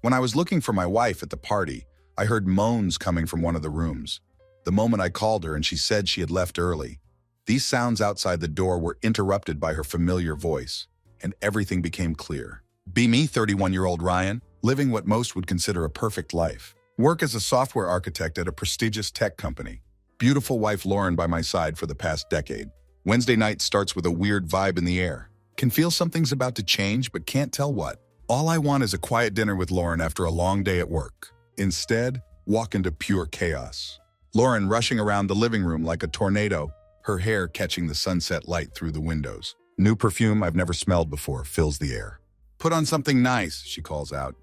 When I was looking for my wife at the party, I heard moans coming from one of the rooms. The moment I called her and she said she had left early, these sounds outside the door were interrupted by her familiar voice, and everything became clear. Be me, 31-year-old Ryan, living what most would consider a perfect life. Work as a software architect at a prestigious tech company. Beautiful wife Lauren by my side for the past decade. Wednesday night starts with a weird vibe in the air. Can feel something's about to change, but can't tell what. All I want is a quiet dinner with Lauren after a long day at work. Instead, walk into pure chaos. Lauren rushing around the living room like a tornado, her hair catching the sunset light through the windows. New perfume I've never smelled before fills the air. Put on something nice, she calls out.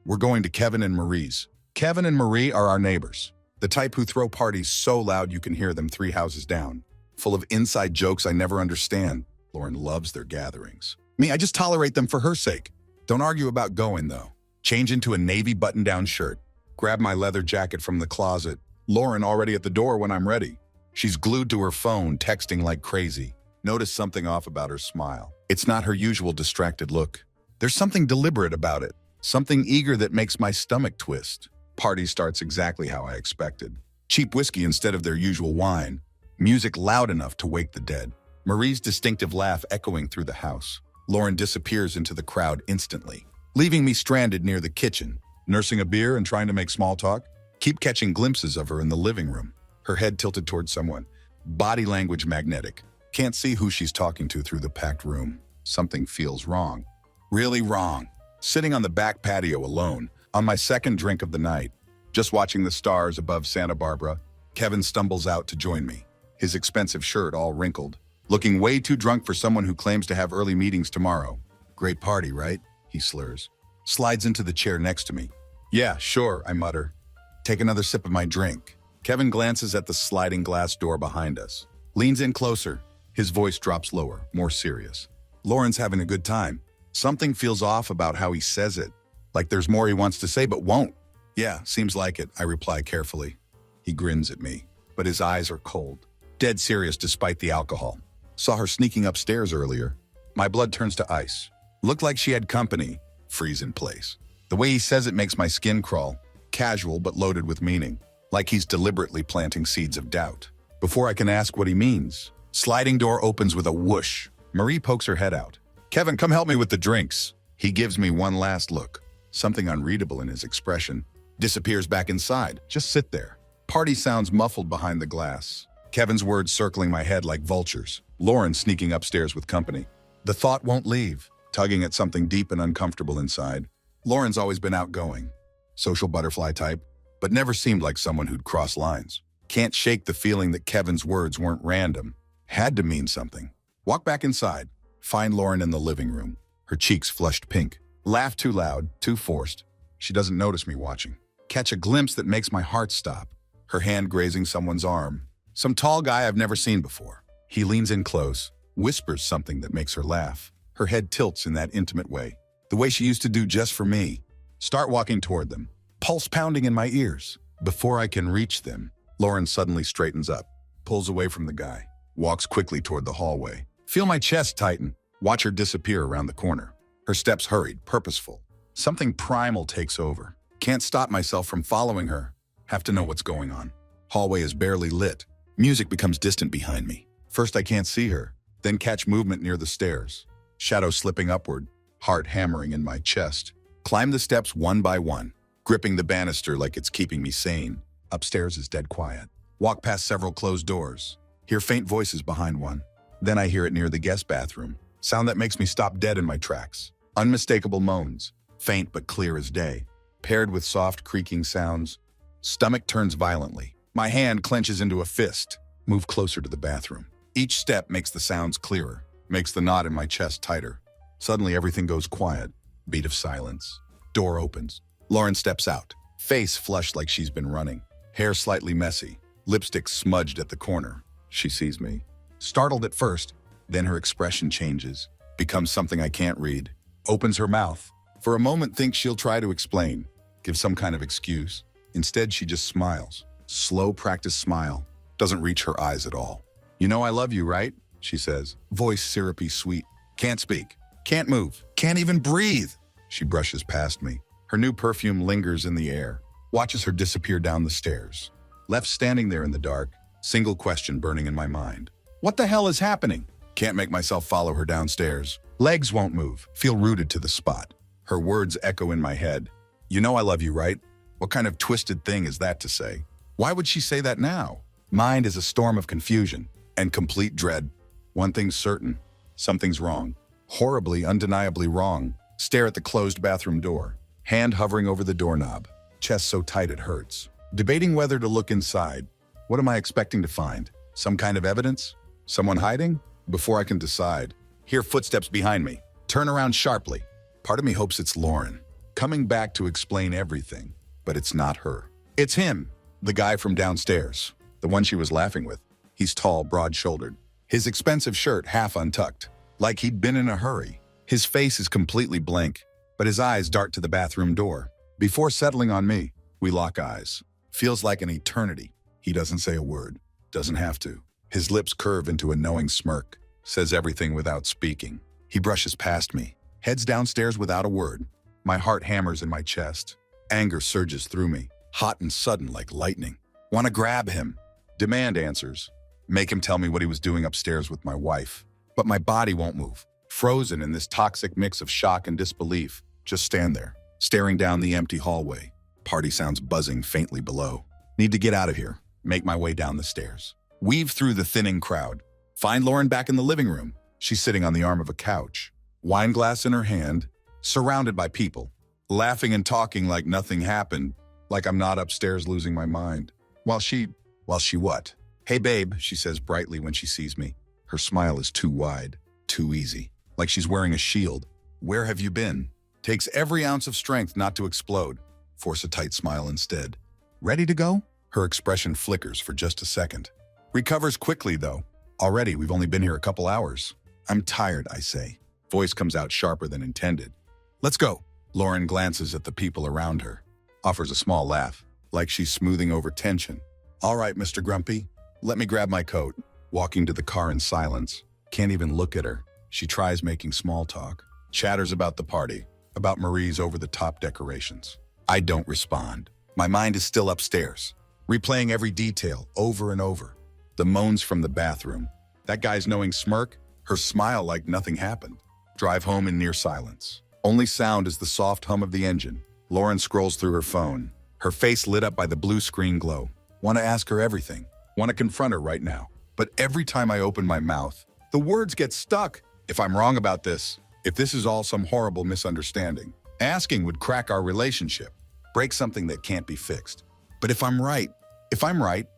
We're going to Kevin and Marie's. Kevin and Marie are our neighbors. The type who throw parties so loud you can hear them 3 houses down. Full of inside jokes I never understand. Lauren loves their gatherings. Me, I just tolerate them for her sake. Don't argue about going, though. Change into a navy button-down shirt. Grab my leather jacket from the closet. Lauren already at the door when I'm ready. She's glued to her phone, texting like crazy. Notice something off about her smile. It's not her usual distracted look. There's something deliberate about it. Something eager that makes my stomach twist. Party starts exactly how I expected. Cheap whiskey instead of their usual wine. Music loud enough to wake the dead. Marie's distinctive laugh echoing through the house. Lauren disappears into the crowd instantly, leaving me stranded near the kitchen, nursing a beer and trying to make small talk. Keep catching glimpses of her in the living room, her head tilted towards someone. Body language magnetic. Can't see who she's talking to through the packed room. Something feels wrong. Really wrong. Sitting on the back patio alone, on my second drink of the night, just watching the stars above Santa Barbara, Kevin stumbles out to join me, his expensive shirt all wrinkled, looking way too drunk for someone who claims to have early meetings tomorrow. Great party, right? He slurs. Slides into the chair next to me. Yeah, sure, I mutter. Take another sip of my drink. Kevin glances at the sliding glass door behind us. Leans in closer. His voice drops lower, more serious. Lauren's having a good time. Something feels off about how he says it. Like there's more he wants to say but won't. Yeah, seems like it, I reply carefully. He grins at me, but his eyes are cold. Dead serious despite the alcohol. Saw her sneaking upstairs earlier. My blood turns to ice. Looked like she had company. Freeze in place. The way he says it makes my skin crawl. Casual but loaded with meaning. Like he's deliberately planting seeds of doubt. Before I can ask what he means, sliding door opens with a whoosh. Marie pokes her head out. Kevin, come help me with the drinks. He gives me one last look. Something unreadable in his expression. Disappears back inside. Just sit there. Party sounds muffled behind the glass. Kevin's words circling my head like vultures. Lauren sneaking upstairs with company. The thought won't leave, tugging at something deep and uncomfortable inside. Lauren's always been outgoing. Social butterfly type, but never seemed like someone who'd cross lines. Can't shake the feeling that Kevin's words weren't random. Had to mean something. Walk back inside. Find Lauren in the living room. Her cheeks flushed pink. Laugh too loud, too forced. She doesn't notice me watching. Catch a glimpse that makes my heart stop. Her hand grazing someone's arm. Some tall guy I've never seen before. He leans in close, whispers something that makes her laugh. Her head tilts in that intimate way. The way she used to do just for me. Start walking toward them. Pulse pounding in my ears. Before I can reach them, Lauren suddenly straightens up. Pulls away from the guy. Walks quickly toward the hallway. Feel my chest tighten. Watch her disappear around the corner. Her steps hurried, purposeful. Something primal takes over. Can't stop myself from following her. Have to know what's going on. Hallway is barely lit. Music becomes distant behind me. First I can't see her, then catch movement near the stairs. Shadow slipping upward, heart hammering in my chest. Climb the steps one by one, gripping the banister like it's keeping me sane. Upstairs is dead quiet. Walk past several closed doors. Hear faint voices behind one. Then I hear it near the guest bathroom. Sound that makes me stop dead in my tracks. Unmistakable moans, faint but clear as day, paired with soft creaking sounds. Stomach turns violently. My hand clenches into a fist. Move closer to the bathroom. Each step makes the sounds clearer, makes the knot in my chest tighter. Suddenly everything goes quiet. Beat of silence. Door opens. Lauren steps out. Face flushed like she's been running. Hair slightly messy. Lipstick smudged at the corner. She sees me. Startled at first, then her expression changes. Becomes something I can't read. Opens her mouth. For a moment thinks she'll try to explain. Give some kind of excuse. Instead, she just smiles. Slow practice smile. Doesn't reach her eyes at all. You know I love you, right? She says. Voice syrupy sweet. Can't speak. Can't move. Can't even breathe. She brushes past me. Her new perfume lingers in the air, watches her disappear down the stairs. Left standing there in the dark, single question burning in my mind. What the hell is happening? Can't make myself follow her downstairs. Legs won't move, feel rooted to the spot. Her words echo in my head. You know I love you, right? What kind of twisted thing is that to say? Why would she say that now? Mind is a storm of confusion and complete dread. One thing's certain, something's wrong. Horribly, undeniably wrong. Stare at the closed bathroom door, hand hovering over the doorknob, chest so tight it hurts. Debating whether to look inside. What am I expecting to find? Some kind of evidence? Someone hiding? Before I can decide, hear footsteps behind me. Turn around sharply. Part of me hopes it's Lauren, coming back to explain everything, but it's not her. It's him, the guy from downstairs, the one she was laughing with. He's tall, broad-shouldered, his expensive shirt half untucked, like he'd been in a hurry. His face is completely blank, but his eyes dart to the bathroom door. Before settling on me, we lock eyes. Feels like an eternity. He doesn't say a word, doesn't have to. His lips curve into a knowing smirk, says everything without speaking. He brushes past me, heads downstairs without a word. My heart hammers in my chest. Anger surges through me, hot and sudden like lightning. Want to grab him, demand answers, make him tell me what he was doing upstairs with my wife. But my body won't move, frozen in this toxic mix of shock and disbelief. Just stand there, staring down the empty hallway. Party sounds buzzing faintly below. Need to get out of here, make my way down the stairs. Weave through the thinning crowd. Find Lauren back in the living room. She's sitting on the arm of a couch, wine glass in her hand, surrounded by people, laughing and talking like nothing happened, like I'm not upstairs losing my mind. While she what? Hey babe, she says brightly when she sees me. Her smile is too wide, too easy, like she's wearing a shield. Where have you been? Takes every ounce of strength not to explode. Force a tight smile instead. Ready to go? Her expression flickers for just a second. Recovers quickly though. Already, we've only been here a couple hours. I'm tired, I say. Voice comes out sharper than intended. Let's go. Lauren glances at the people around her, offers a small laugh, like she's smoothing over tension. All right, Mr. Grumpy, let me grab my coat. Walking to the car in silence. Can't even look at her. She tries making small talk. Chatters about the party, about Marie's over-the-top decorations. I don't respond. My mind is still upstairs, replaying every detail over and over. The moans from the bathroom, that guy's knowing smirk, her smile like nothing happened. Drive home in near silence. Only sound is the soft hum of the engine. Lauren scrolls through her phone, her face lit up by the blue screen glow. Want to ask her everything. Want to confront her right now. But every time I open my mouth, the words get stuck. If I'm wrong about this, if this is all some horrible misunderstanding, asking would crack our relationship, break something that can't be fixed. But if I'm right,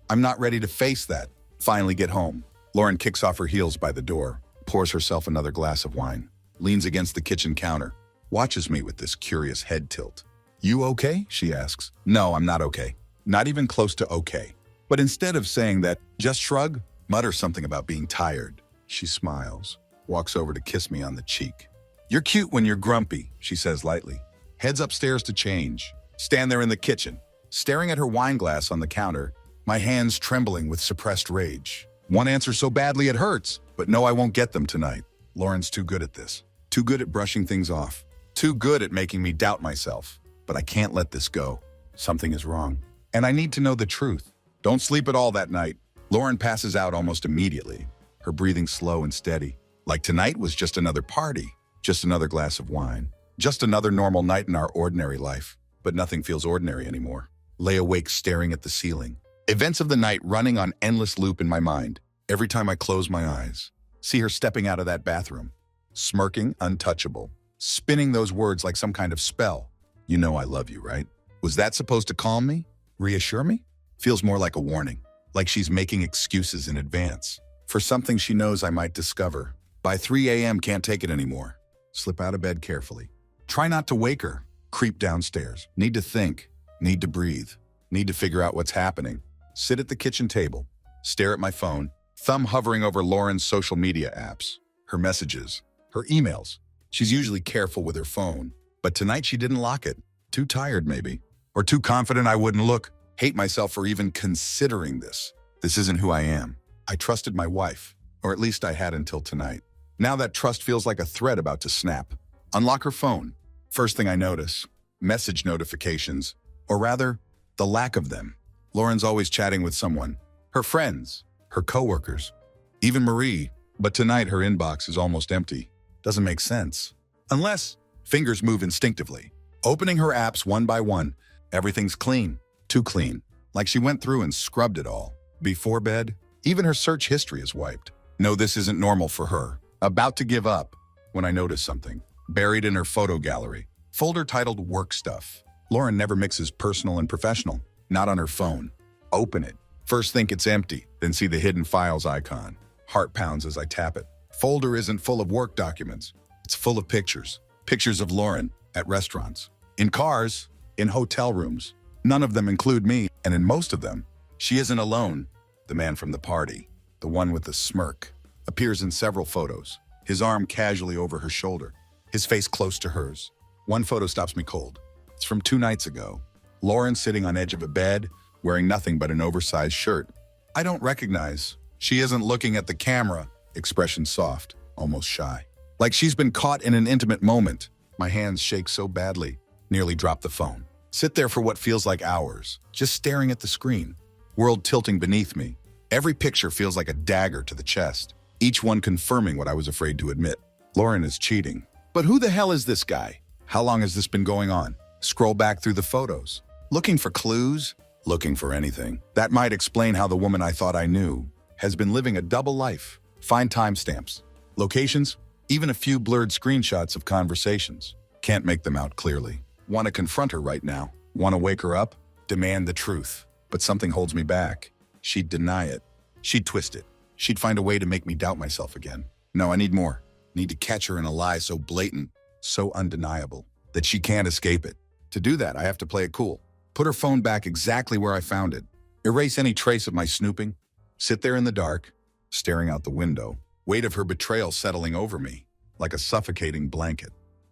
I'm not ready to face that. Finally get home. Lauren kicks off her heels by the door, pours herself another glass of wine, leans against the kitchen counter, watches me with this curious head tilt. You okay? She asks. No, I'm not okay. Not even close to okay. But instead of saying that, just shrug, mutter something about being tired. She smiles, walks over to kiss me on the cheek. You're cute when you're grumpy, she says lightly. Heads upstairs to change. Stand there in the kitchen, staring at her wine glass on the counter, my hands trembling with suppressed rage. One answer so badly it hurts, but no, I won't get them tonight. Lauren's too good at this. Too good at brushing things off. Too good at making me doubt myself. But I can't let this go. Something is wrong. And I need to know the truth. Don't sleep at all that night. Lauren passes out almost immediately, her breathing slow and steady. Like tonight was just another party, just another glass of wine, just another normal night in our ordinary life. But nothing feels ordinary anymore. Lay awake staring at the ceiling. Events of the night running on endless loop in my mind. Every time I close my eyes, see her stepping out of that bathroom, smirking, untouchable, spinning those words like some kind of spell. You know I love you, right? Was that supposed to calm me? Reassure me? Feels more like a warning, like she's making excuses in advance for something she knows I might discover. By 3 a.m. can't take it anymore. Slip out of bed carefully. Try not to wake her. Creep downstairs. Need to think. Need to breathe. Need to figure out what's happening. Sit at the kitchen table. Stare at my phone. Thumb hovering over Lauren's social media apps. Her messages. Her emails. She's usually careful with her phone. But tonight she didn't lock it. Too tired, maybe. Or too confident I wouldn't look. Hate myself for even considering this. This isn't who I am. I trusted my wife. Or at least I had until tonight. Now that trust feels like a thread about to snap. Unlock her phone. First thing I notice, message notifications, or rather, the lack of them. Lauren's always chatting with someone, her friends, her coworkers, even Marie, but tonight her inbox is almost empty. Doesn't make sense. Unless fingers move instinctively. Opening her apps one by one, everything's clean, too clean, like she went through and scrubbed it all. Before bed, even her search history is wiped. No, this isn't normal for her. About to give up when I notice something. Buried in her photo gallery. Folder titled Work Stuff. Lauren never mixes personal and professional. Not on her phone. Open it. First think it's empty, then see the hidden files icon. Heart pounds as I tap it. Folder isn't full of work documents. It's full of pictures. Pictures of Lauren at restaurants, in cars, in hotel rooms. None of them include me, and in most of them, she isn't alone. The man from the party, the one with the smirk, appears in several photos, his arm casually over her shoulder, his face close to hers. One photo stops me cold. It's from 2 nights ago. Lauren sitting on edge of a bed, wearing nothing but an oversized shirt. I don't recognize. She isn't looking at the camera, expression soft, almost shy. Like she's been caught in an intimate moment. My hands shake so badly, nearly drop the phone. Sit there for what feels like hours, just staring at the screen. World tilting beneath me. Every picture feels like a dagger to the chest, each one confirming what I was afraid to admit. Lauren is cheating. But who the hell is this guy? How long has this been going on? Scroll back through the photos. Looking for clues? Looking for anything. That might explain how the woman I thought I knew has been living a double life. Find timestamps. Locations? Even a few blurred screenshots of conversations. Can't make them out clearly. Want to confront her right now. Want to wake her up? Demand the truth. But something holds me back. She'd deny it. She'd twist it. She'd find a way to make me doubt myself again. No, I need more. Need to catch her in a lie so blatant, so undeniable, that she can't escape it. To do that, I have to play it cool. Put her phone back exactly where I found it. Erase any trace of my snooping. Sit there in the dark, staring out the window. Weight of her betrayal settling over me, like a suffocating blanket.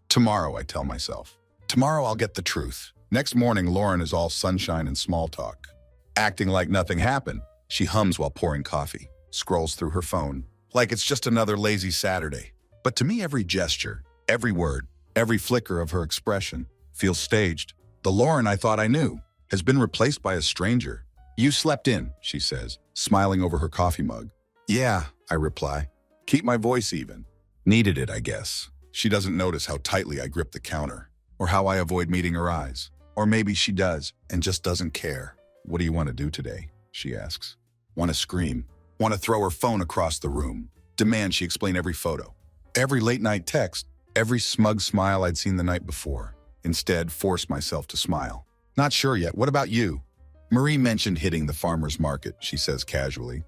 Tomorrow, I tell myself. Tomorrow I'll get the truth. Next morning, Lauren is all sunshine and small talk. Acting like nothing happened, she hums while pouring coffee, scrolls through her phone, like it's just another lazy Saturday. But to me, every gesture, every word, every flicker of her expression feels staged. The Lauren I thought I knew has been replaced by a stranger. You slept in, she says, smiling over her coffee mug. Yeah, I reply. Keep my voice even. Needed it, I guess. She doesn't notice how tightly I grip the counter, or how I avoid meeting her eyes. Or maybe she does, and just doesn't care. What do you want to do today? She asks. Want to scream. Want to throw her phone across the room. Demand she explain every photo. Every late-night text. Every smug smile I'd seen the night before. Instead, force myself to smile. Not sure yet. What about you? Marie mentioned hitting the farmer's market, she says casually.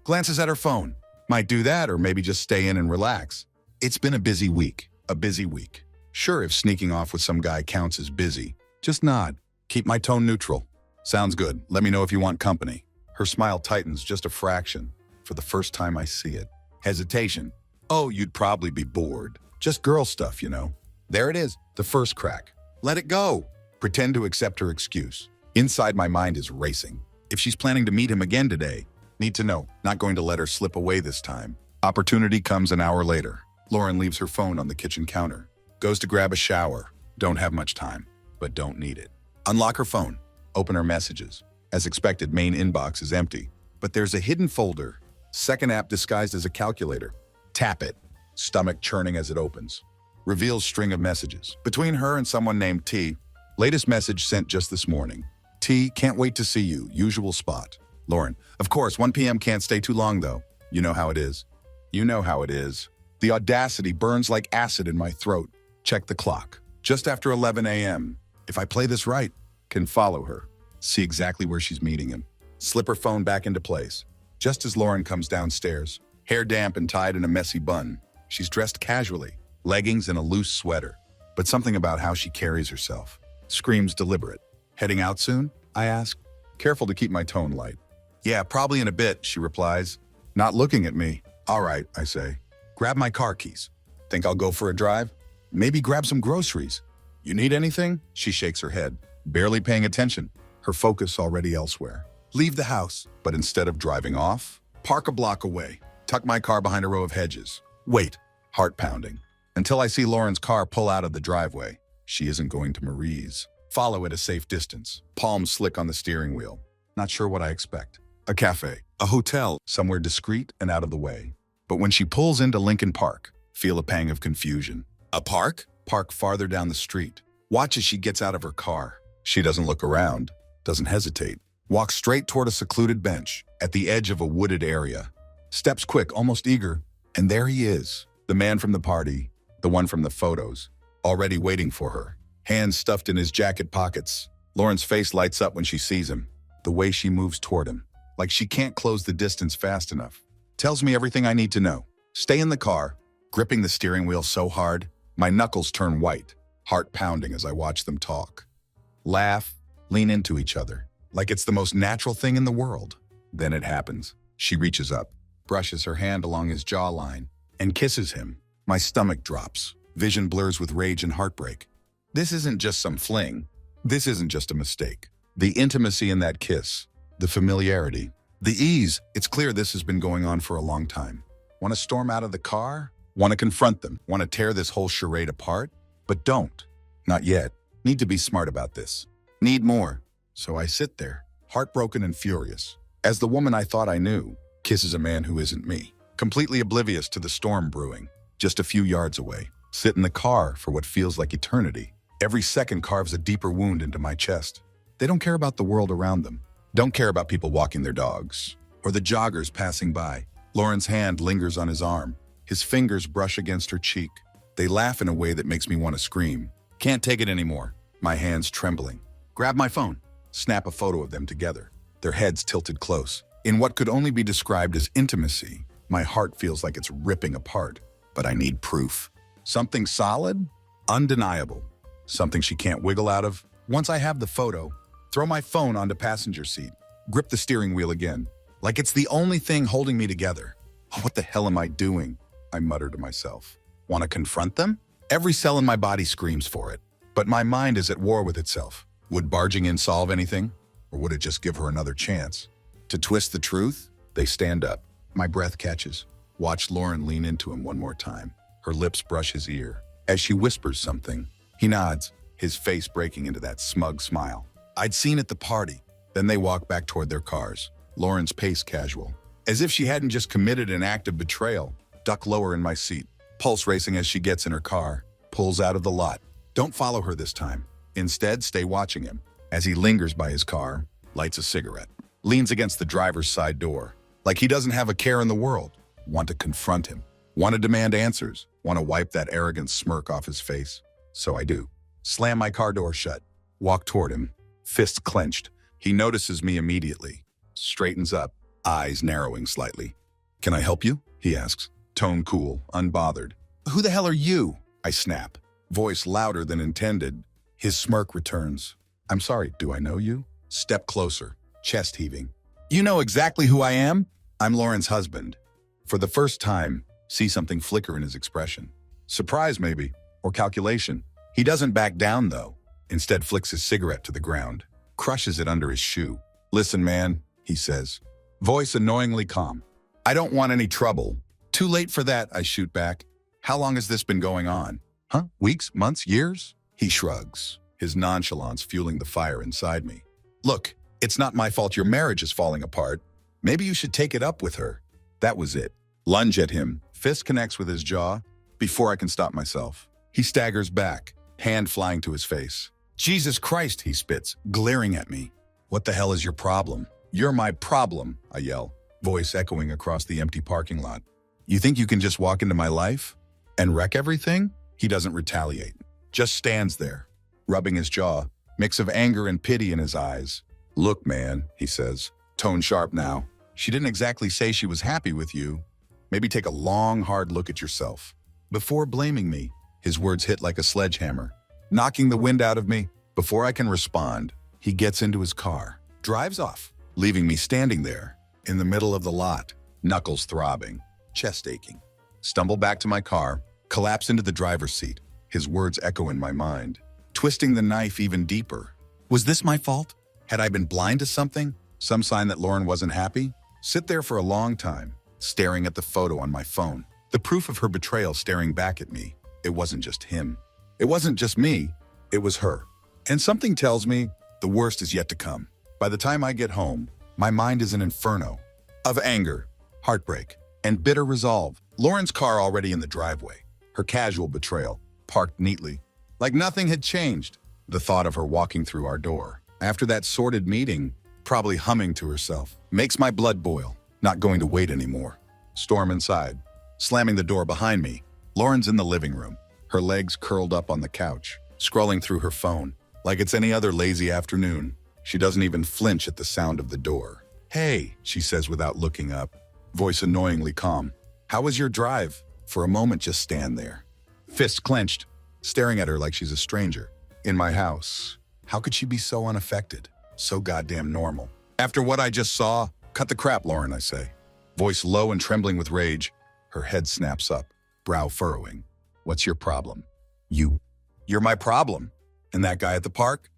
Glances at her phone. Might do that, or maybe just stay in and relax. It's been a busy week. A busy week. Sure, if sneaking off with some guy counts as busy. Just nod. Keep my tone neutral. Sounds good. Let me know if you want company. Her smile tightens just a fraction. For the first time I see it. Hesitation. Oh, you'd probably be bored. Just girl stuff, you know. There it is. The first crack. Let it go. Pretend to accept her excuse. Inside my mind is racing. If she's planning to meet him again today, need to know. Not going to let her slip away this time. Opportunity comes an hour later. Lauren leaves her phone on the kitchen counter. Goes to grab a shower. Don't have much time, but don't need it. Unlock her phone. Open her messages. As expected, main inbox is empty. But there's a hidden folder. Second app disguised as a calculator. Tap it. Stomach churning as it opens. Reveals string of messages. Between her and someone named T. Latest message sent just this morning. T, can't wait to see you. Usual spot. Lauren, of course, 1 p.m. can't stay too long though. You know how it is. You know how it is. The audacity burns like acid in my throat. Check the clock. Just after 11 a.m. If I play this right, can follow her. See exactly where she's meeting him. Slip her phone back into place. Just as Lauren comes downstairs, hair damp and tied in a messy bun. She's dressed casually, leggings and a loose sweater. But something about how she carries herself screams deliberate. Heading out soon? I ask. Careful to keep my tone light. Yeah, probably in a bit, she replies. Not looking at me. All right, I say. Grab my car keys. Think I'll go for a drive? Maybe grab some groceries. You need anything? She shakes her head, barely paying attention, her focus already elsewhere. Leave the house, but instead of driving off, park a block away, tuck my car behind a row of hedges. Wait, heart pounding, until I see Lauren's car pull out of the driveway. She isn't going to Marie's. Follow at a safe distance. Palms slick on the steering wheel. Not sure what I expect. A cafe, a hotel, somewhere discreet and out of the way. But when she pulls into Lincoln Park, feel a pang of confusion. A park? Park farther down the street. Watch as she gets out of her car. She doesn't look around, doesn't hesitate. Walks straight toward a secluded bench at the edge of a wooded area. Steps quick, almost eager, and there he is. The man from the party, the one from the photos, already waiting for her. Hands stuffed in his jacket pockets. Lauren's face lights up when she sees him. The way she moves toward him, like she can't close the distance fast enough. Tells me everything I need to know. Stay in the car, gripping the steering wheel so hard, my knuckles turn white, heart pounding as I watch them talk. Laugh, lean into each other, like it's the most natural thing in the world. Then it happens. She reaches up, brushes her hand along his jawline, and kisses him. My stomach drops. Vision blurs with rage and heartbreak. This isn't just some fling. This isn't just a mistake. The intimacy in that kiss, the familiarity, the ease, it's clear this has been going on for a long time. Want to storm out of the car? Want to confront them? Want to tear this whole charade apart? But don't. Not yet. Need to be smart about this. Need more. So I sit there, heartbroken and furious, as the woman I thought I knew kisses a man who isn't me, completely oblivious to the storm brewing, just a few yards away. Sit in the car for what feels like eternity. Every second carves a deeper wound into my chest. They don't care about the world around them. Don't care about people walking their dogs or the joggers passing by. Lauren's hand lingers on his arm. His fingers brush against her cheek. They laugh in a way that makes me want to scream. Can't take it anymore. My hands trembling. Grab my phone. Snap a photo of them together. Their heads tilted close. In what could only be described as intimacy, my heart feels like it's ripping apart. But I need proof. Something solid? Undeniable. Something she can't wiggle out of. Once I have the photo, throw my phone onto passenger seat. Grip the steering wheel again, like it's the only thing holding me together. What the hell am I doing? I mutter to myself. Want to confront them? Every cell in my body screams for it, but my mind is at war with itself. Would barging in solve anything? Or would it just give her another chance? To twist the truth? They stand up. My breath catches. Watch Lauren lean into him one more time. Her lips brush his ear. As she whispers something, he nods, his face breaking into that smug smile. I'd seen at the party. Then they walk back toward their cars. Lauren's pace casual, as if she hadn't just committed an act of betrayal. Duck lower in my seat, pulse racing as she gets in her car, pulls out of the lot. Don't follow her this time. Instead, stay watching him. As he lingers by his car, lights a cigarette, leans against the driver's side door, like he doesn't have a care in the world. Want to confront him. Want to demand answers. Want to wipe that arrogant smirk off his face. So I do. Slam my car door shut. Walk toward him. Fists clenched. He notices me immediately. Straightens up, eyes narrowing slightly. Can I help you? He asks. Tone cool, unbothered. Who the hell are you? I snap. Voice louder than intended. His smirk returns. I'm sorry, do I know you? Step closer, chest heaving. You know exactly who I am? I'm Lauren's husband. For the first time, see something flicker in his expression. Surprise maybe, or calculation. He doesn't back down though. Instead flicks his cigarette to the ground, crushes it under his shoe. Listen, man, he says, voice annoyingly calm. I don't want any trouble. Too late for that, I shoot back. How long has this been going on? Huh? Weeks, months, years? He shrugs, his nonchalance fueling the fire inside me. Look, it's not my fault your marriage is falling apart. Maybe you should take it up with her. That was it. Lunge at him, fist connects with his jaw. Before I can stop myself, he staggers back, hand flying to his face. Jesus Christ, he spits, glaring at me. What the hell is your problem? You're my problem, I yell, voice echoing across the empty parking lot. You think you can just walk into my life and wreck everything? He doesn't retaliate, just stands there, rubbing his jaw, mix of anger and pity in his eyes. Look, man, he says, tone sharp now. She didn't exactly say she was happy with you. Maybe take a long, hard look at yourself. Before blaming me, his words hit like a sledgehammer, knocking the wind out of me. Before I can respond, he gets into his car, drives off, leaving me standing there in the middle of the lot, knuckles throbbing, chest aching. Stumble back to my car, collapse into the driver's seat, his words echo in my mind, twisting the knife even deeper. Was this my fault? Had I been blind to something? Some sign that Lauren wasn't happy? Sit there for a long time, staring at the photo on my phone, the proof of her betrayal staring back at me. It wasn't just him. It wasn't just me. It was her. And something tells me the worst is yet to come. By the time I get home, my mind is an inferno of anger, heartbreak, and bitter resolve. Lauren's car already in the driveway, her casual betrayal, parked neatly, like nothing had changed. The thought of her walking through our door, after that sordid meeting, probably humming to herself, makes my blood boil. Not going to wait anymore. Storm inside, slamming the door behind me. Lauren's in the living room, her legs curled up on the couch, scrolling through her phone, like it's any other lazy afternoon. She doesn't even flinch at the sound of the door. "Hey," she says without looking up, voice annoyingly calm. "How was your drive?" For a moment, just stand there, fists clenched, staring at her like she's a stranger. In my house. How could she be so unaffected? So goddamn normal. After what I just saw, cut the crap, Lauren, I say. Voice low and trembling with rage. Her head snaps up, brow furrowing. "What's your problem?" "You. You're my problem. And that guy at the park?"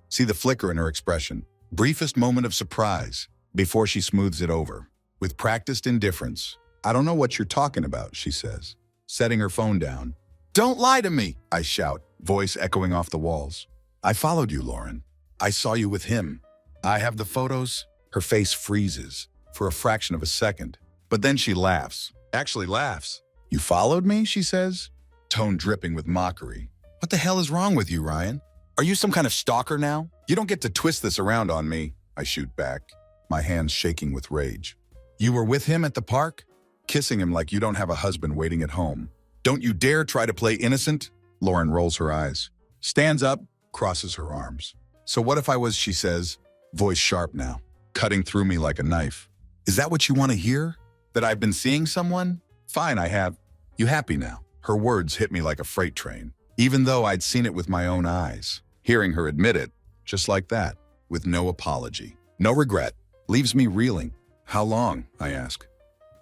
See the flicker in her expression. Briefest moment of surprise, before she smooths it over. With practiced indifference. "I don't know what you're talking about," she says, setting her phone down. "Don't lie to me," I shout, voice echoing off the walls. "I followed you, Lauren. I saw you with him. I have the photos." Her face freezes for a fraction of a second, but then she laughs. Actually laughs. "You followed me?" she says, tone dripping with mockery. "What the hell is wrong with you, Ryan? Are you some kind of stalker now? You don't get to twist this around on me," I shoot back, my hands shaking with rage. "You were with him at the park? Kissing him like you don't have a husband waiting at home. Don't you dare try to play innocent?" Lauren rolls her eyes, stands up, crosses her arms. "So what if I was," she says, voice sharp now, cutting through me like a knife. "Is that what you want to hear? That I've been seeing someone? Fine, I have. You happy now?" Her words hit me like a freight train, even though I'd seen it with my own eyes. Hearing her admit it, just like that, with no apology, no regret, leaves me reeling. "How long?" I ask.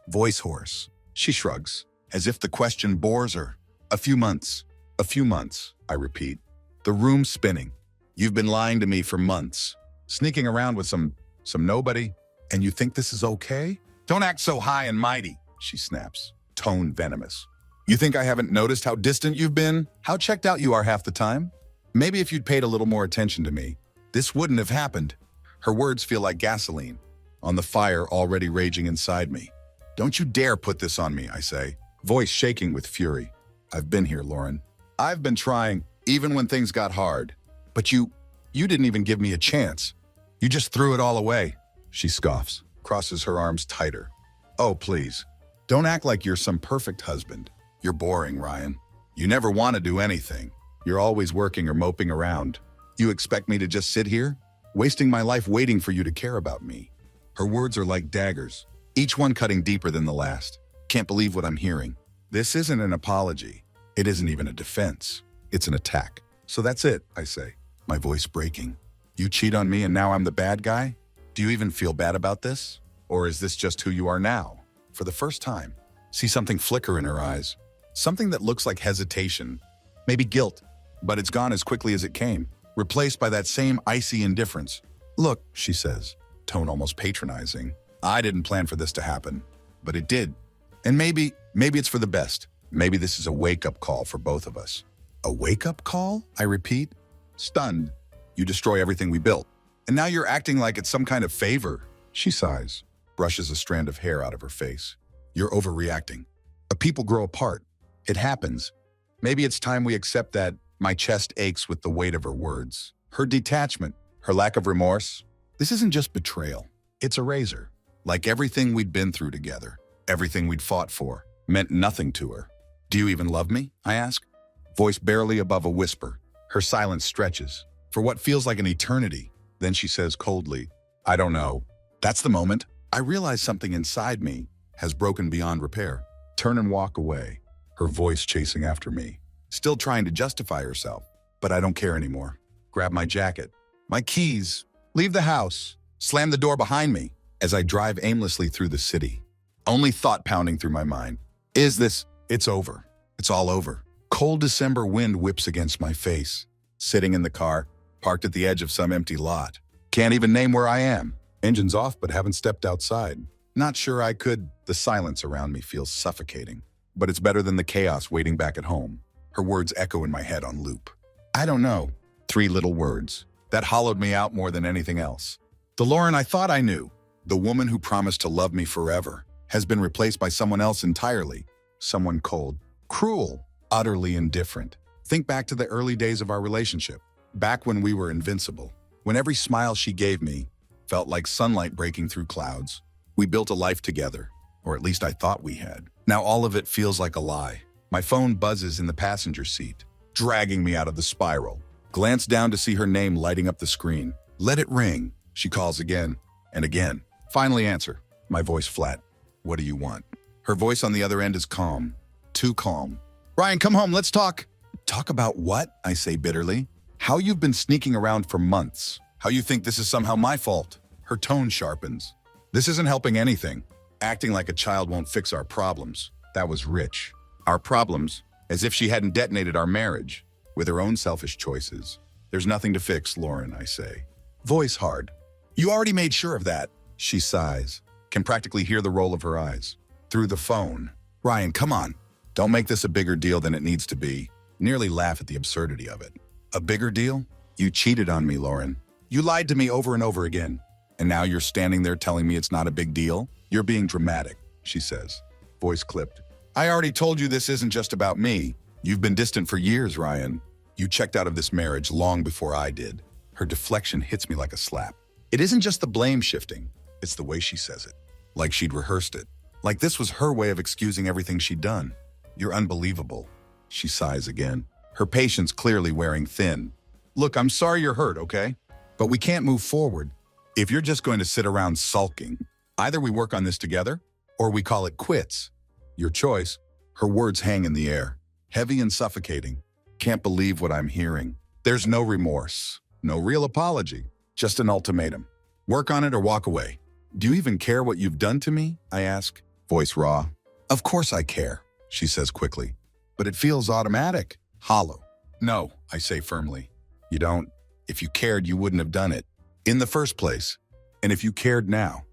Voice hoarse. She shrugs, as if the question bores her. "A few months. A few months," I repeat. The room's spinning. "You've been lying to me for months, sneaking around with some nobody, and you think this is okay? Don't act so high and mighty," she snaps, tone venomous. "You think I haven't noticed how distant you've been? How checked out you are half the time? Maybe if you'd paid a little more attention to me, this wouldn't have happened." Her words feel like gasoline on the fire already raging inside me. "Don't you dare put this on me," I say, voice shaking with fury. "I've been here, Lauren. I've been trying, even when things got hard. But you didn't even give me a chance. You just threw it all away." She scoffs, crosses her arms tighter. "Oh, please. Don't act like you're some perfect husband. You're boring, Ryan. You never want to do anything. You're always working or moping around. You expect me to just sit here, wasting my life waiting for you to care about me?" Her words are like daggers, each one cutting deeper than the last. Can't believe what I'm hearing. This isn't an apology. It isn't even a defense. It's an attack. "So that's it," I say, my voice breaking. "You cheat on me and now I'm the bad guy? Do you even feel bad about this? Or is this just who you are now?" For the first time, see something flicker in her eyes. Something that looks like hesitation, maybe guilt, but it's gone as quickly as it came, replaced by that same icy indifference. "Look," she says, tone almost patronizing. "I didn't plan for this to happen, but it did. And maybe it's for the best. Maybe this is a wake-up call for both of us." "A wake-up call?" I repeat, stunned. "You destroy everything we built. And now you're acting like it's some kind of favor." She sighs, brushes a strand of hair out of her face. "You're overreacting. People grow apart. It happens. Maybe it's time we accept that." My chest aches with the weight of her words. Her detachment, her lack of remorse. This isn't just betrayal. It's a razor. Like everything we'd been through together, everything we'd fought for, meant nothing to her. "Do you even love me?" I ask, voice barely above a whisper. Her silence stretches for what feels like an eternity. Then she says coldly, "I don't know." That's the moment I realize something inside me has broken beyond repair. Turn and walk away, her voice chasing after me, still trying to justify herself. But I don't care anymore. Grab my jacket, my keys, leave the house, slam the door behind me as I drive aimlessly through the city. Only thought pounding through my mind. It's over. It's all over. Cold December wind whips against my face. Sitting in the car, parked at the edge of some empty lot. Can't even name where I am. Engine's off, but haven't stepped outside. Not sure I could. The silence around me feels suffocating. But it's better than the chaos waiting back at home. Her words echo in my head on loop. "I don't know. 3 little words that hollowed me out more than anything else. The Lauren I thought I knew, the woman who promised to love me forever, has been replaced by someone else entirely. Someone cold, cruel, utterly indifferent. Think back to the early days of our relationship, back when we were invincible, when every smile she gave me felt like sunlight breaking through clouds. We built a life together, or at least I thought we had. Now all of it feels like a lie. My phone buzzes in the passenger seat, dragging me out of the spiral. Glance down to see her name lighting up the screen. Let it ring. She calls again and again. Finally answer. My voice flat. What do you want? Her voice on the other end is calm. Too calm. Ryan, come home, let's talk. Talk about what? I say bitterly. How you've been sneaking around for months. How you think this is somehow my fault. Her tone sharpens. This isn't helping anything. Acting like a child won't fix our problems. That was rich. Our problems, as if she hadn't detonated our marriage with her own selfish choices. There's nothing to fix, Lauren, I say. Voice hard. You already made sure of that. She sighs. Can practically hear the roll of her eyes. Through the phone. Ryan, come on. Don't make this a bigger deal than it needs to be. Nearly laugh at the absurdity of it. A bigger deal? You cheated on me, Lauren. You lied to me over and over again. And now you're standing there telling me it's not a big deal? You're being dramatic, she says. Voice clipped. I already told you this isn't just about me. You've been distant for years, Ryan. You checked out of this marriage long before I did. Her deflection hits me like a slap. It isn't just the blame shifting. It's the way she says it. Like she'd rehearsed it. Like this was her way of excusing everything she'd done. You're unbelievable. She sighs again. Her patience clearly wearing thin. Look, I'm sorry you're hurt, okay? But we can't move forward if you're just going to sit around sulking. Either we work on this together, or we call it quits. Your choice. Her words hang in the air, heavy and suffocating. Can't believe what I'm hearing. There's no remorse, no real apology, just an ultimatum. Work on it or walk away. Do you even care what you've done to me? I ask, voice raw. Of course I care, she says quickly. But it feels automatic, hollow. No, I say firmly. You don't. If you cared, you wouldn't have done it in the first place. And if you cared now,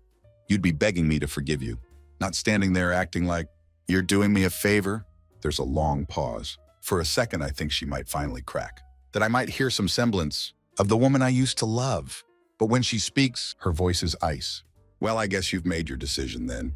you'd be begging me to forgive you, not standing there acting like you're doing me a favor. There's a long pause. For a second, I think she might finally crack, that I might hear some semblance of the woman I used to love. But when she speaks, her voice is ice. Well, I guess you've made your decision then.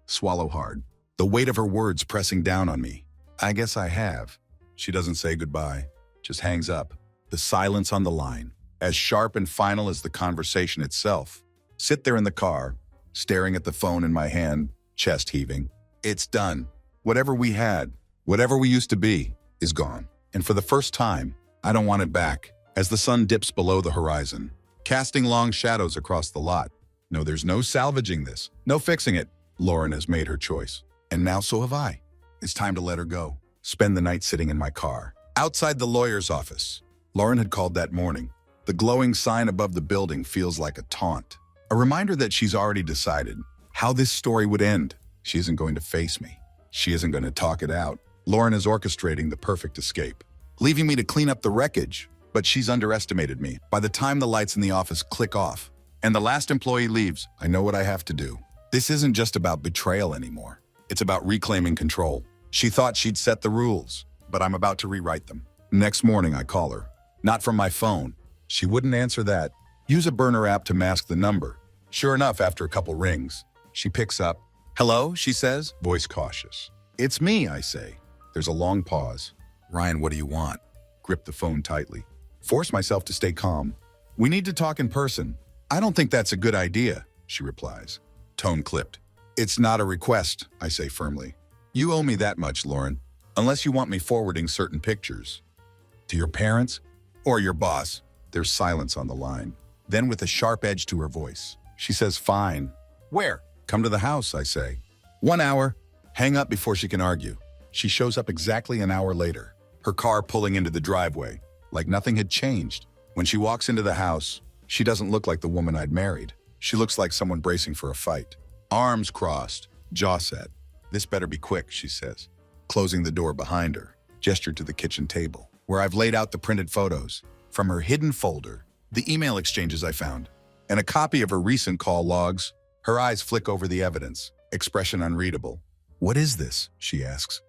Swallow hard. The weight of her words pressing down on me. I guess I have. She doesn't say goodbye, just hangs up. The silence on the line, as sharp and final as the conversation itself. Sit there in the car, staring at the phone in my hand, chest heaving. It's done. Whatever we had, whatever we used to be, is gone. And for the first time, I don't want it back. As the sun dips below the horizon, casting long shadows across the lot. No, there's no salvaging this, no fixing it. Lauren has made her choice. And now so have I. It's time to let her go. Spend the night sitting in my car. Outside the lawyer's office. Lauren had called that morning. The glowing sign above the building feels like a taunt. A reminder that she's already decided how this story would end. She isn't going to face me. She isn't going to talk it out. Lauren is orchestrating the perfect escape, leaving me to clean up the wreckage. But she's underestimated me. By the time the lights in the office click off and the last employee leaves, I know what I have to do. This isn't just about betrayal anymore. It's about reclaiming control. She thought she'd set the rules, but I'm about to rewrite them. Next morning, I call her. Not from my phone. She wouldn't answer that. Use a burner app to mask the number. Sure enough, after a couple rings, she picks up. Hello, she says, voice cautious. It's me, I say. There's a long pause. Ryan, what do you want? Grip the phone tightly. Force myself to stay calm. We need to talk in person. I don't think that's a good idea, she replies. Tone clipped. It's not a request, I say firmly. You owe me that much, Lauren, unless you want me forwarding certain pictures. To your parents or your boss? There's silence on the line. Then with a sharp edge to her voice, she says, fine. Where? Come to the house, I say. 1 hour. Hang up before she can argue. She shows up exactly an hour later, her car pulling into the driveway, like nothing had changed. When she walks into the house, she doesn't look like the woman I'd married. She looks like someone bracing for a fight. Arms crossed, jaw set. This better be quick, she says, closing the door behind her, gestured to the kitchen table, where I've laid out the printed photos. From her hidden folder, the email exchanges I found, and a copy of her recent call logs. Her eyes flick over the evidence, expression unreadable. What is this? She asks,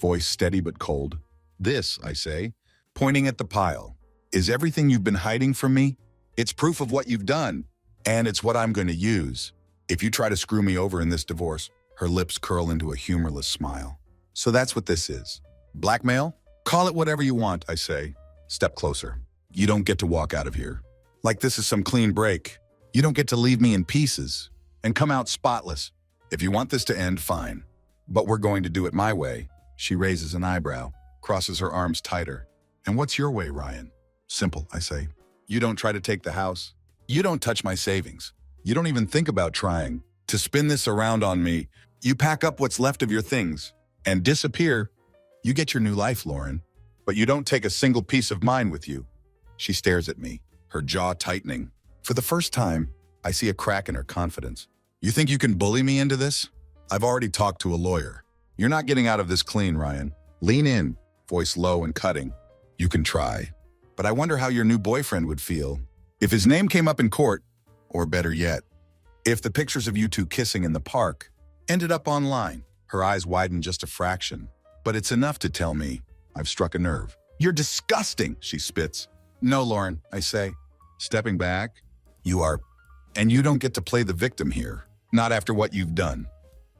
voice steady but cold. This, I say, pointing at the pile. Is everything you've been hiding from me? It's proof of what you've done, and it's what I'm going to use. If you try to screw me over in this divorce, her lips curl into a humorless smile. So that's what this is. Blackmail? Call it whatever you want, I say. Step closer. You don't get to walk out of here. Like this is some clean break. You don't get to leave me in pieces and come out spotless. If you want this to end, fine. But we're going to do it my way. She raises an eyebrow, crosses her arms tighter. And what's your way, Ryan? Simple, I say. You don't try to take the house. You don't touch my savings. You don't even think about trying to spin this around on me. You pack up what's left of your things and disappear. You get your new life, Lauren, but you don't take a single piece of mine with you. She stares at me, her jaw tightening. For the first time, I see a crack in her confidence. You think you can bully me into this? I've already talked to a lawyer. You're not getting out of this clean, Ryan. Lean in, voice low and cutting. You can try. But I wonder how your new boyfriend would feel if his name came up in court, or better yet, if the pictures of you two kissing in the park ended up online. Her eyes widen just a fraction, but it's enough to tell me I've struck a nerve. You're disgusting, she spits. No, Lauren, I say, stepping back. You are, and you don't get to play the victim here, not after what you've done.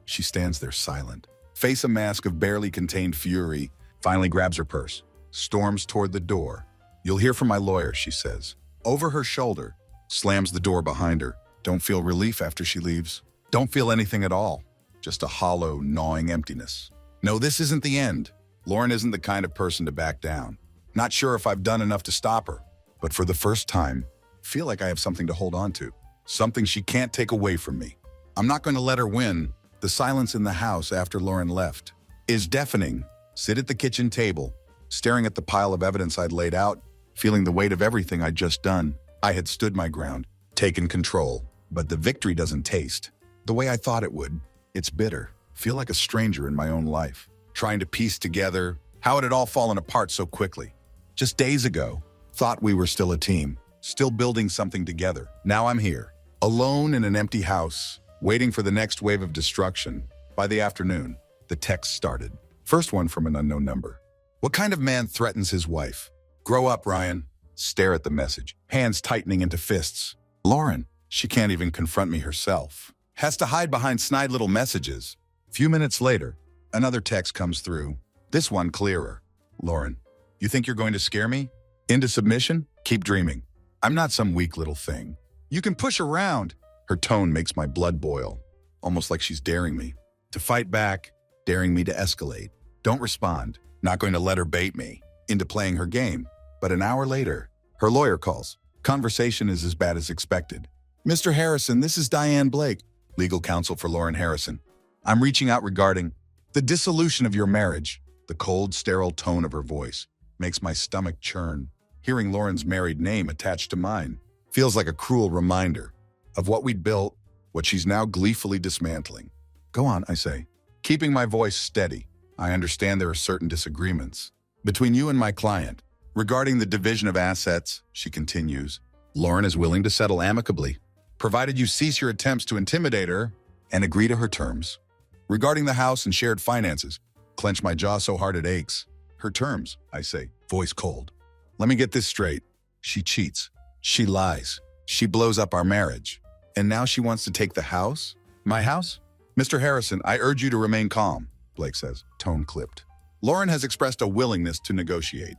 She stands there silent, face a mask of barely contained fury, finally grabs her purse, storms toward the door. You'll hear from my lawyer, she says. Over her shoulder, slams the door behind her. Don't feel relief after she leaves. Don't feel anything at all. Just a hollow, gnawing emptiness. No, this isn't the end. Lauren isn't the kind of person to back down. Not sure if I've done enough to stop her, but for the first time, feel like I have something to hold on to. Something she can't take away from me. I'm not going to let her win. The silence in the house after Lauren left is deafening. Sit at the kitchen table, staring at the pile of evidence I'd laid out, feeling the weight of everything I'd just done. I had stood my ground, taken control, but the victory doesn't taste the way I thought it would. It's bitter. Feel like a stranger in my own life, trying to piece together how it had all fallen apart so quickly. Just days ago, thought we were still a team, still building something together. Now I'm here, alone in an empty house, waiting for the next wave of destruction. By the afternoon, the text started. First one from an unknown number. What kind of man threatens his wife? Grow up, Ryan. Stare at the message, hands tightening into fists. Lauren, she can't even confront me herself. Has to hide behind snide little messages. Few minutes later, another text comes through. This one clearer. Lauren, you think you're going to scare me? Into submission? Keep dreaming. I'm not some weak little thing. You can push around. Her tone makes my blood boil, almost like she's daring me to fight back, daring me to escalate. Don't respond. Not going to let her bait me into playing her game. But an hour later, her lawyer calls. Conversation is as bad as expected. Mr. Harrison, this is Diane Blake, legal counsel for Lauren Harrison. I'm reaching out regarding the dissolution of your marriage. The cold, sterile tone of her voice makes my stomach churn. Hearing Lauren's married name attached to mine feels like a cruel reminder of what we'd built, what she's now gleefully dismantling. Go on, I say, keeping my voice steady. I understand there are certain disagreements between you and my client. Regarding the division of assets, she continues, Lauren is willing to settle amicably, provided you cease your attempts to intimidate her and agree to her terms. Regarding the house and shared finances, clench my jaw so hard it aches. Her terms, I say, voice cold. Let me get this straight. She cheats. She lies. She blows up our marriage. And now she wants to take the house? My house? Mr. Harrison, I urge you to remain calm, Blake says, tone clipped. Lauren has expressed a willingness to negotiate.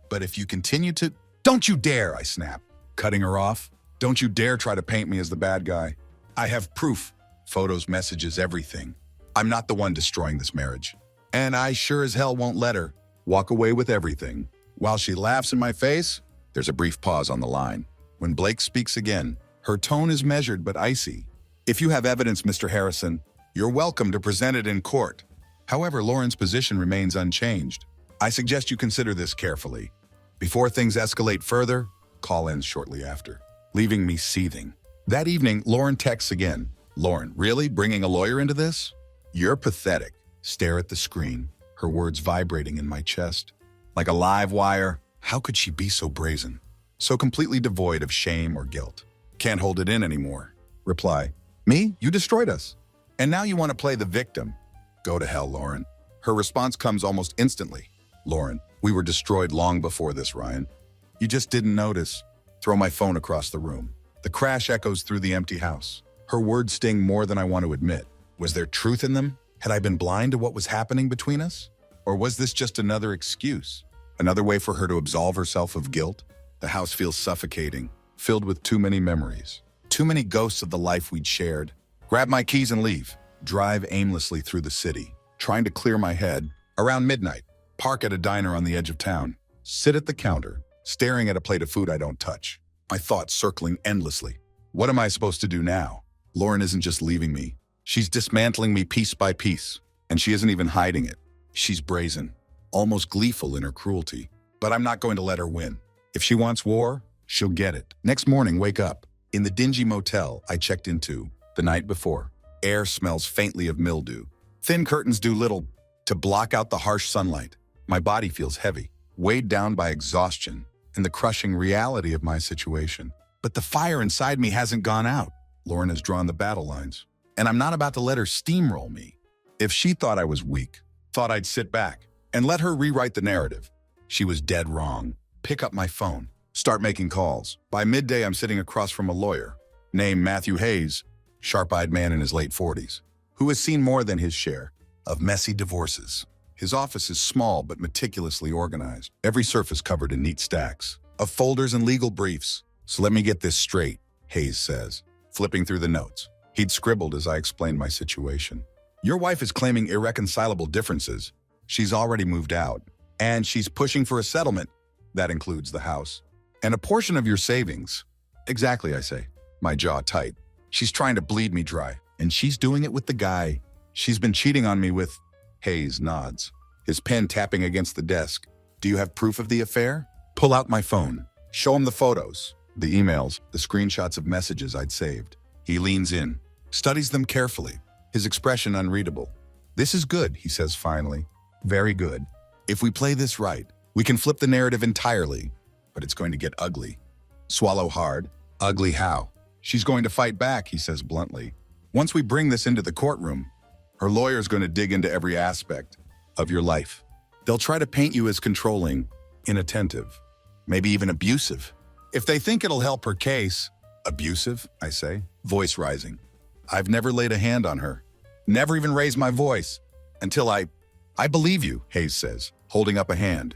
But if you continue to... Don't you dare, I snap, cutting her off. Don't you dare try to paint me as the bad guy. I have proof. Photos, messages, everything. I'm not the one destroying this marriage. And I sure as hell won't let her walk away with everything. While she laughs in my face, there's a brief pause on the line. When Blake speaks again, her tone is measured but icy. If you have evidence, Mr. Harrison, you're welcome to present it in court. However, Lauren's position remains unchanged. I suggest you consider this carefully. Before things escalate further, call ends shortly after, leaving me seething. That evening, Lauren texts again. Lauren, really? Bringing a lawyer into this? You're pathetic. Stare at the screen, her words vibrating in my chest. Like a live wire, how could she be so brazen? So completely devoid of shame or guilt. Can't hold it in anymore. Reply, me? You destroyed us. And now you want to play the victim. Go to hell, Lauren. Her response comes almost instantly. Lauren, we were destroyed long before this, Ryan. You just didn't notice. Throw my phone across the room. The crash echoes through the empty house. Her words sting more than I want to admit. Was there truth in them? Had I been blind to what was happening between us? Or was this just another excuse? Another way for her to absolve herself of guilt? The house feels suffocating, filled with too many memories. Too many ghosts of the life we'd shared. Grab my keys and leave. Drive aimlessly through the city, trying to clear my head. Around midnight, park at a diner on the edge of town. Sit at the counter, staring at a plate of food I don't touch. My thoughts circling endlessly. What am I supposed to do now? Lauren isn't just leaving me. She's dismantling me piece by piece, and she isn't even hiding it. She's brazen, almost gleeful in her cruelty. But I'm not going to let her win. If she wants war, she'll get it. Next morning, wake up. In the dingy motel I checked into the night before. Air smells faintly of mildew. Thin curtains do little to block out the harsh sunlight. My body feels heavy, weighed down by exhaustion and the crushing reality of my situation. But the fire inside me hasn't gone out. Lauren has drawn the battle lines, and I'm not about to let her steamroll me. If she thought I was weak, thought I'd sit back and let her rewrite the narrative, she was dead wrong. Pick up my phone, start making calls. By midday, I'm sitting across from a lawyer named Matthew Hayes, sharp-eyed man in his late 40s, who has seen more than his share of messy divorces. His office is small but meticulously organized, every surface covered in neat stacks of folders and legal briefs. So let me get this straight, Hayes says, flipping through the notes. He'd scribbled as I explained my situation. Your wife is claiming irreconcilable differences. She's already moved out, and she's pushing for a settlement. That includes the house and a portion of your savings. Exactly, I say, my jaw tight. She's trying to bleed me dry, and she's doing it with the guy she's been cheating on me with. Hayes nods, his pen tapping against the desk. Do you have proof of the affair? Pull out my phone. Show him the photos, the emails, the screenshots of messages I'd saved. He leans in, studies them carefully, his expression unreadable. This is good, he says finally. Very good. If we play this right, we can flip the narrative entirely, but it's going to get ugly. Swallow hard. Ugly how? She's going to fight back, he says bluntly. Once we bring this into the courtroom, her lawyer's going to dig into every aspect of your life. They'll try to paint you as controlling, inattentive, maybe even abusive. If they think it'll help her case, abusive, I say, voice rising. I've never laid a hand on her, never even raised my voice, until I believe you, Hayes says, holding up a hand.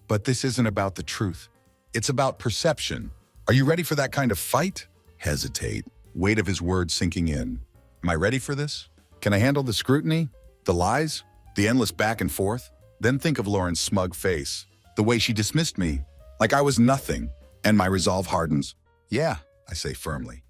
But this isn't about the truth. It's about perception. Are you ready for that kind of fight? Hesitate, weight of his words sinking in. Am I ready for this? Can I handle the scrutiny, the lies, the endless back and forth? Then think of Lauren's smug face, the way she dismissed me, like I was nothing, and my resolve hardens. Yeah, I say firmly.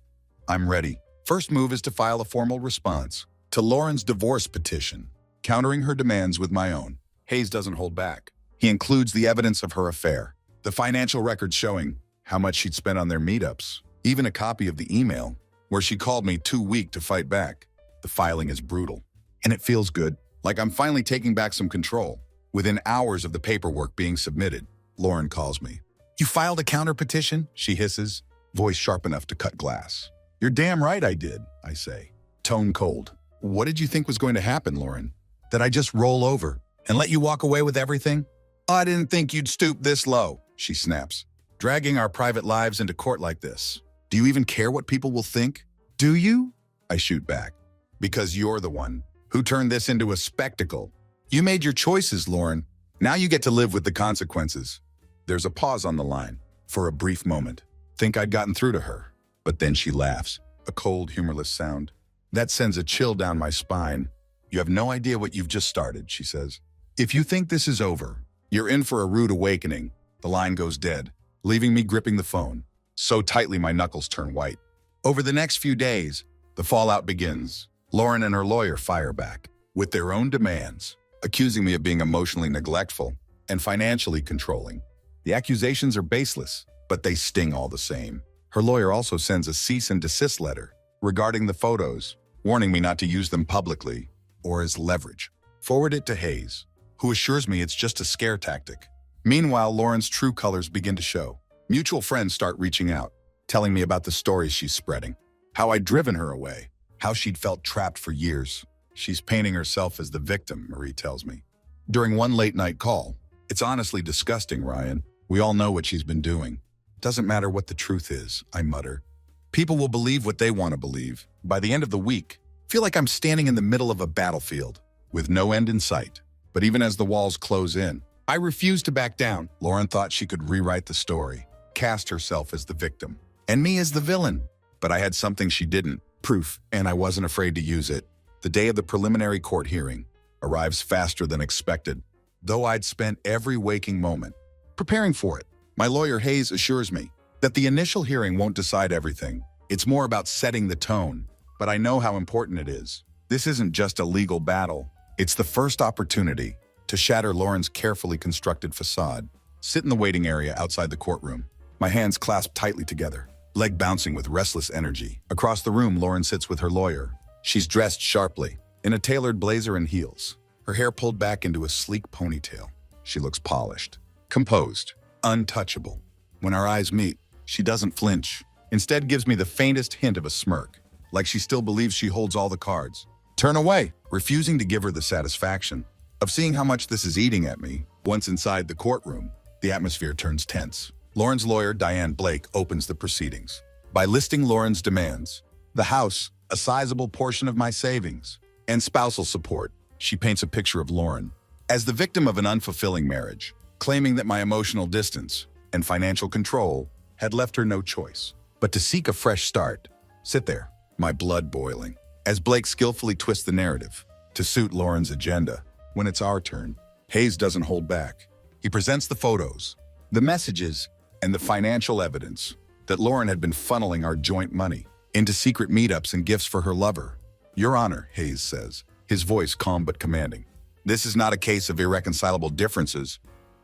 I'm ready. First move is to file a formal response to Lauren's divorce petition, countering her demands with my own. Hayes doesn't hold back. He includes the evidence of her affair, the financial records showing how much she'd spent on their meetups, even a copy of the email where she called me too weak to fight back. The filing is brutal, and it feels good, like I'm finally taking back some control. Within hours of the paperwork being submitted, Lauren calls me. You filed a counter petition? She hisses, voice sharp enough to cut glass. You're damn right I did, I say, tone cold. What did you think was going to happen, Lauren? That I just roll over and let you walk away with everything? I didn't think you'd stoop this low, she snaps, dragging our private lives into court like this. Do you even care what people will think? Do you? I shoot back. Because you're the one who turned this into a spectacle. You made your choices, Lauren. Now you get to live with the consequences. There's a pause on the line for a brief moment. Think I'd gotten through to her. But then she laughs, a cold, humorless sound. That sends a chill down my spine. You have no idea what you've just started, she says. If you think this is over, you're in for a rude awakening. The line goes dead, leaving me gripping the phone, so tightly my knuckles turn white. Over the next few days, the fallout begins. Lauren and her lawyer fire back with their own demands, accusing me of being emotionally neglectful and financially controlling. The accusations are baseless, but they sting all the same. Her lawyer also sends a cease and desist letter regarding the photos, warning me not to use them publicly or as leverage. Forward it to Hayes, who assures me it's just a scare tactic. Meanwhile, Lauren's true colors begin to show. Mutual friends start reaching out, telling me about the stories she's spreading, how I'd driven her away, how she'd felt trapped for years. She's painting herself as the victim, Marie tells me. During one late-night call, it's honestly disgusting, Ryan. We all know what she's been doing. Doesn't matter what the truth is, I mutter. People will believe what they want to believe. By the end of the week, feel like I'm standing in the middle of a battlefield with no end in sight. But even as the walls close in, I refuse to back down. Lauren thought she could rewrite the story, cast herself as the victim, and me as the villain. But I had something she didn't, proof, and I wasn't afraid to use it. The day of the preliminary court hearing arrives faster than expected, though I'd spent every waking moment preparing for it. My lawyer Hayes assures me that the initial hearing won't decide everything. It's more about setting the tone, but I know how important it is. This isn't just a legal battle. It's the first opportunity to shatter Lauren's carefully constructed facade. Sit in the waiting area outside the courtroom, my hands clasped tightly together, leg bouncing with restless energy. Across the room, Lauren sits with her lawyer. She's dressed sharply, in a tailored blazer and heels, her hair pulled back into a sleek ponytail. She looks polished, composed, untouchable. When our eyes meet, she doesn't flinch. Instead, gives me the faintest hint of a smirk, like she still believes she holds all the cards. Turn away, refusing to give her the satisfaction of seeing how much this is eating at me. Once inside the courtroom, the atmosphere turns tense. Lauren's lawyer, Diane Blake, opens the proceedings by listing Lauren's demands. The house, a sizable portion of my savings, and spousal support. She paints a picture of Lauren as the victim of an unfulfilling marriage, claiming that my emotional distance and financial control had left her no choice but to seek a fresh start. Sit there, my blood boiling, as Blake skillfully twists the narrative to suit Lauren's agenda. When it's our turn, Hayes doesn't hold back. He presents the photos, the messages, and the financial evidence that Lauren had been funneling our joint money into secret meetups and gifts for her lover. Your Honor, Hayes says, his voice calm but commanding. This is not a case of irreconcilable differences.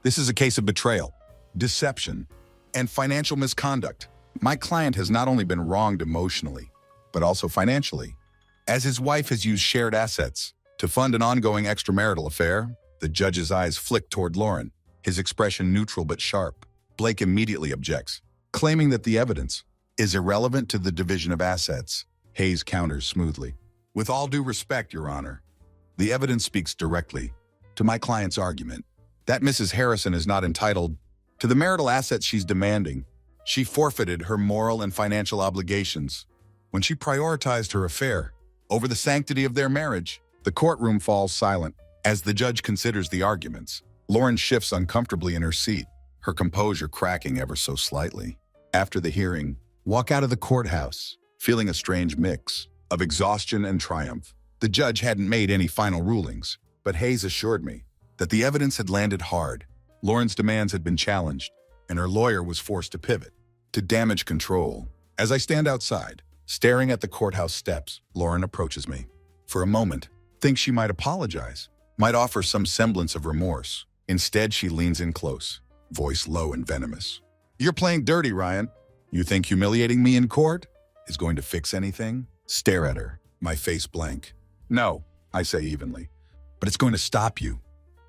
This is a case of betrayal, deception, and financial misconduct. My client has not only been wronged emotionally, but also financially, as his wife has used shared assets to fund an ongoing extramarital affair. The judge's eyes flick toward Lauren, his expression neutral but sharp. Blake immediately objects, claiming that the evidence is irrelevant to the division of assets. Hayes counters smoothly. With all due respect, Your Honor, the evidence speaks directly to my client's argument that Mrs. Harrison is not entitled to the marital assets she's demanding. She forfeited her moral and financial obligations when she prioritized her affair over the sanctity of their marriage. The courtroom falls silent as the judge considers the arguments. Lauren shifts uncomfortably in her seat, her composure cracking ever so slightly. After the hearing, walk out of the courthouse, feeling a strange mix of exhaustion and triumph. The judge hadn't made any final rulings, but Hayes assured me that the evidence had landed hard. Lauren's demands had been challenged, and her lawyer was forced to pivot, to damage control. As I stand outside, staring at the courthouse steps, Lauren approaches me. For a moment, thinks she might apologize, might offer some semblance of remorse. Instead, she leans in close, voice low and venomous. You're playing dirty, Ryan. You think humiliating me in court is going to fix anything? Stare at her, my face blank. No, I say evenly, but it's going to stop you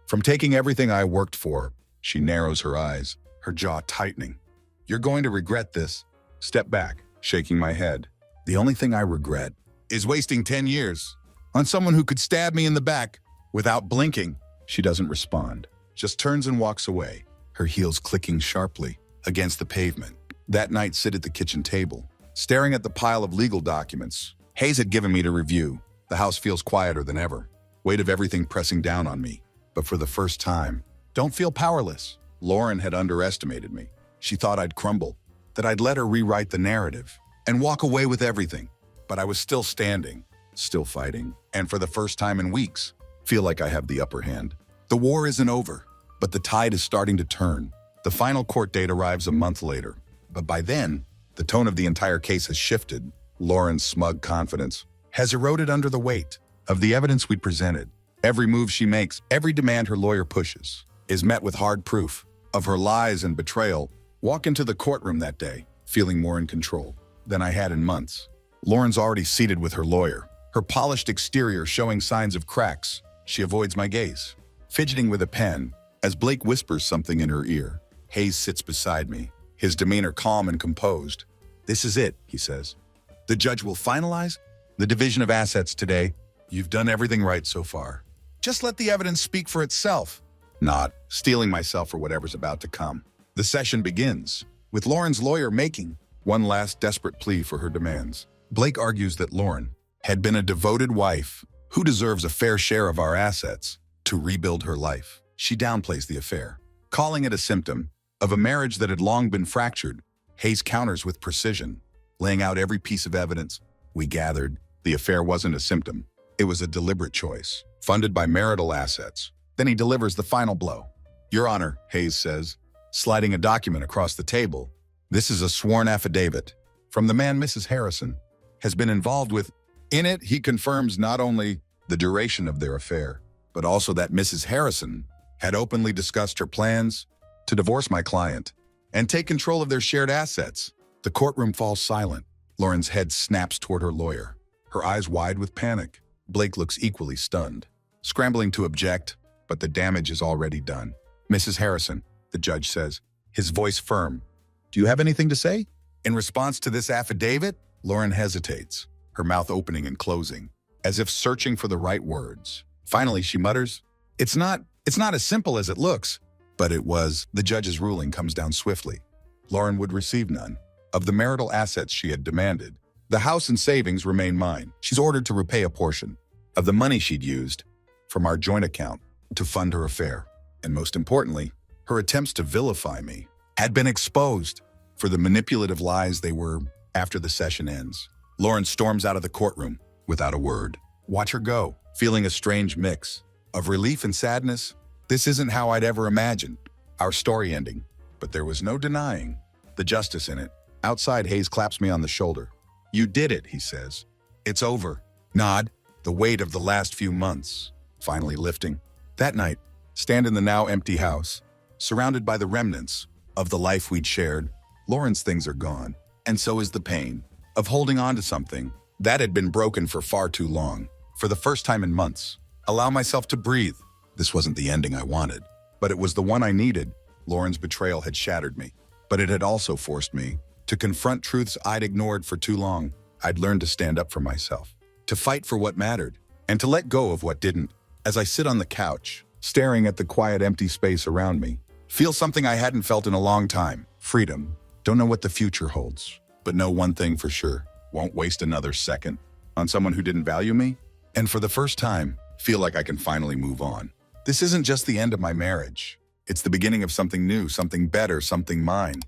from taking everything I worked for. She narrows her eyes, her jaw tightening. You're going to regret this. Step back, shaking my head. The only thing I regret is wasting 10 years on someone who could stab me in the back without blinking. She doesn't respond, just turns and walks away, her heels clicking sharply against the pavement. That night, sit at the kitchen table, staring at the pile of legal documents Hayes had given me to review. The house feels quieter than ever, weight of everything pressing down on me. But for the first time, don't feel powerless. Lauren had underestimated me. She thought I'd crumble, that I'd let her rewrite the narrative and walk away with everything. But I was still standing, still fighting, and for the first time in weeks, feel like I have the upper hand. The war isn't over, but the tide is starting to turn. The final court date arrives a month later, but by then, the tone of the entire case has shifted. Lauren's smug confidence has eroded under the weight of the evidence we'd presented. Every move she makes, every demand her lawyer pushes, is met with hard proof of her lies and betrayal. Walk into the courtroom that day, feeling more in control than I had in months. Lauren's already seated with her lawyer, her polished exterior showing signs of cracks. She avoids my gaze, fidgeting with a pen as Blake whispers something in her ear. Hayes sits beside me, his demeanor calm and composed. This is it, he says. The judge will finalize the division of assets today. You've done everything right so far. Just let the evidence speak for itself. Not stealing myself for whatever's about to come. The session begins, with Lauren's lawyer making one last desperate plea for her demands. Blake argues that Lauren had been a devoted wife who deserves a fair share of our assets to rebuild her life. She downplays the affair, calling it a symptom of a marriage that had long been fractured. Hayes counters with precision, laying out every piece of evidence. We gathered the affair wasn't a symptom. It was a deliberate choice, funded by marital assets. Then he delivers the final blow. Your Honor, Hayes says, sliding a document across the table. This is a sworn affidavit from the man Mrs. Harrison has been involved with. In it, he confirms not only the duration of their affair, but also that Mrs. Harrison had openly discussed her plans to divorce my client and take control of their shared assets. The courtroom falls silent. Lauren's head snaps toward her lawyer, her eyes wide with panic. Blake looks equally stunned, scrambling to object, but the damage is already done. Mrs. Harrison, the judge says, his voice firm. Do you have anything to say? In response to this affidavit, Lauren hesitates, her mouth opening and closing, as if searching for the right words. Finally, she mutters, It's not as simple as it looks, but it was. The judge's ruling comes down swiftly. Lauren would receive none of the marital assets she had demanded. The house and savings remain mine. She's ordered to repay a portion of the money she'd used from our joint account to fund her affair. And most importantly, her attempts to vilify me had been exposed for the manipulative lies they were. After the session ends, Lauren storms out of the courtroom without a word. Watch her go, feeling a strange mix of relief and sadness. This isn't how I'd ever imagined our story ending, but there was no denying the justice in it. Outside, Hayes claps me on the shoulder. You did it, he says. It's over. Nod, the weight of the last few months finally lifting. That night, stand in the now empty house, surrounded by the remnants of the life we'd shared. Lauren's things are gone, and so is the pain of holding on to something that had been broken for far too long. For the first time in months, allow myself to breathe. This wasn't the ending I wanted, but it was the one I needed. Lauren's betrayal had shattered me, but it had also forced me to confront truths I'd ignored for too long. I'd learned to stand up for myself, to fight for what mattered, and to let go of what didn't. As I sit on the couch, staring at the quiet, empty space around me, feel something I hadn't felt in a long time. Freedom. Don't know what the future holds, but know one thing for sure. Won't waste another second on someone who didn't value me. And for the first time, feel like I can finally move on. This isn't just the end of my marriage. It's the beginning of something new, something better, something mine.